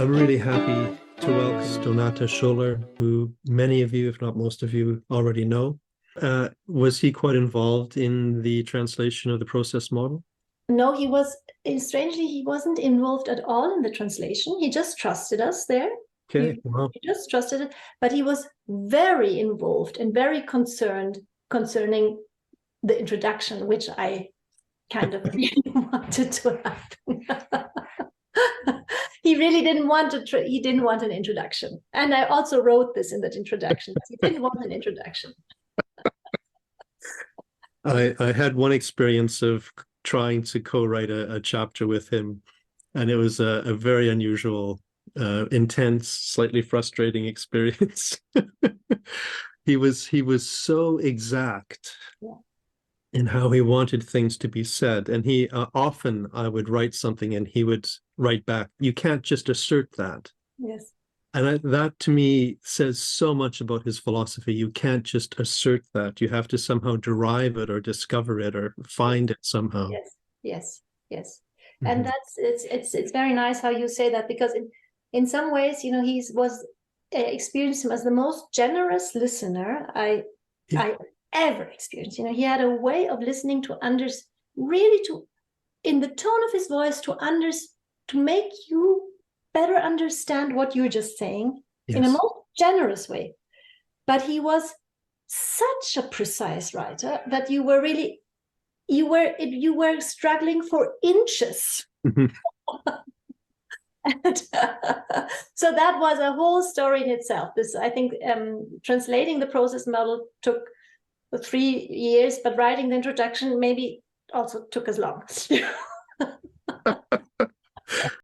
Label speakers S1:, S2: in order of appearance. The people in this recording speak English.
S1: I'm really happy to welcome Donata Schoeller, who many of you, if not most of you, already know. Was he quite involved in the translation of the process model?
S2: No, he was, strangely, he wasn't involved at all in the translation. He just trusted us there.
S1: Okay, wow.
S2: He just trusted it, but he was very involved and very concerned concerning the introduction, which I kind of really wanted to happen. He really didn't want he didn't want an introduction. And I also wrote this in that introduction. He didn't want an introduction.
S1: I had one experience of trying to co-write a chapter with him, and it was a very unusual, intense, slightly frustrating experience. He was so exact.
S2: Yeah.
S1: In how he wanted things to be said. And he often I would write something and he would write back, you can't just assert that.
S2: Yes.
S1: And that to me says so much about his philosophy. You can't just assert that. You have to somehow derive it or discover it or find it somehow.
S2: Yes. And it's very nice how you say that, because in some ways, he was experienced him as the most generous listener I ever experienced. He had a way of listening to in the tone of his voice, to make you better understand what you're just saying. Yes. In a most generous way. But he was such a precise writer that you were struggling for inches. And, so that was a whole story in itself. I think translating the process model took 3 years, but writing the introduction maybe also took as long.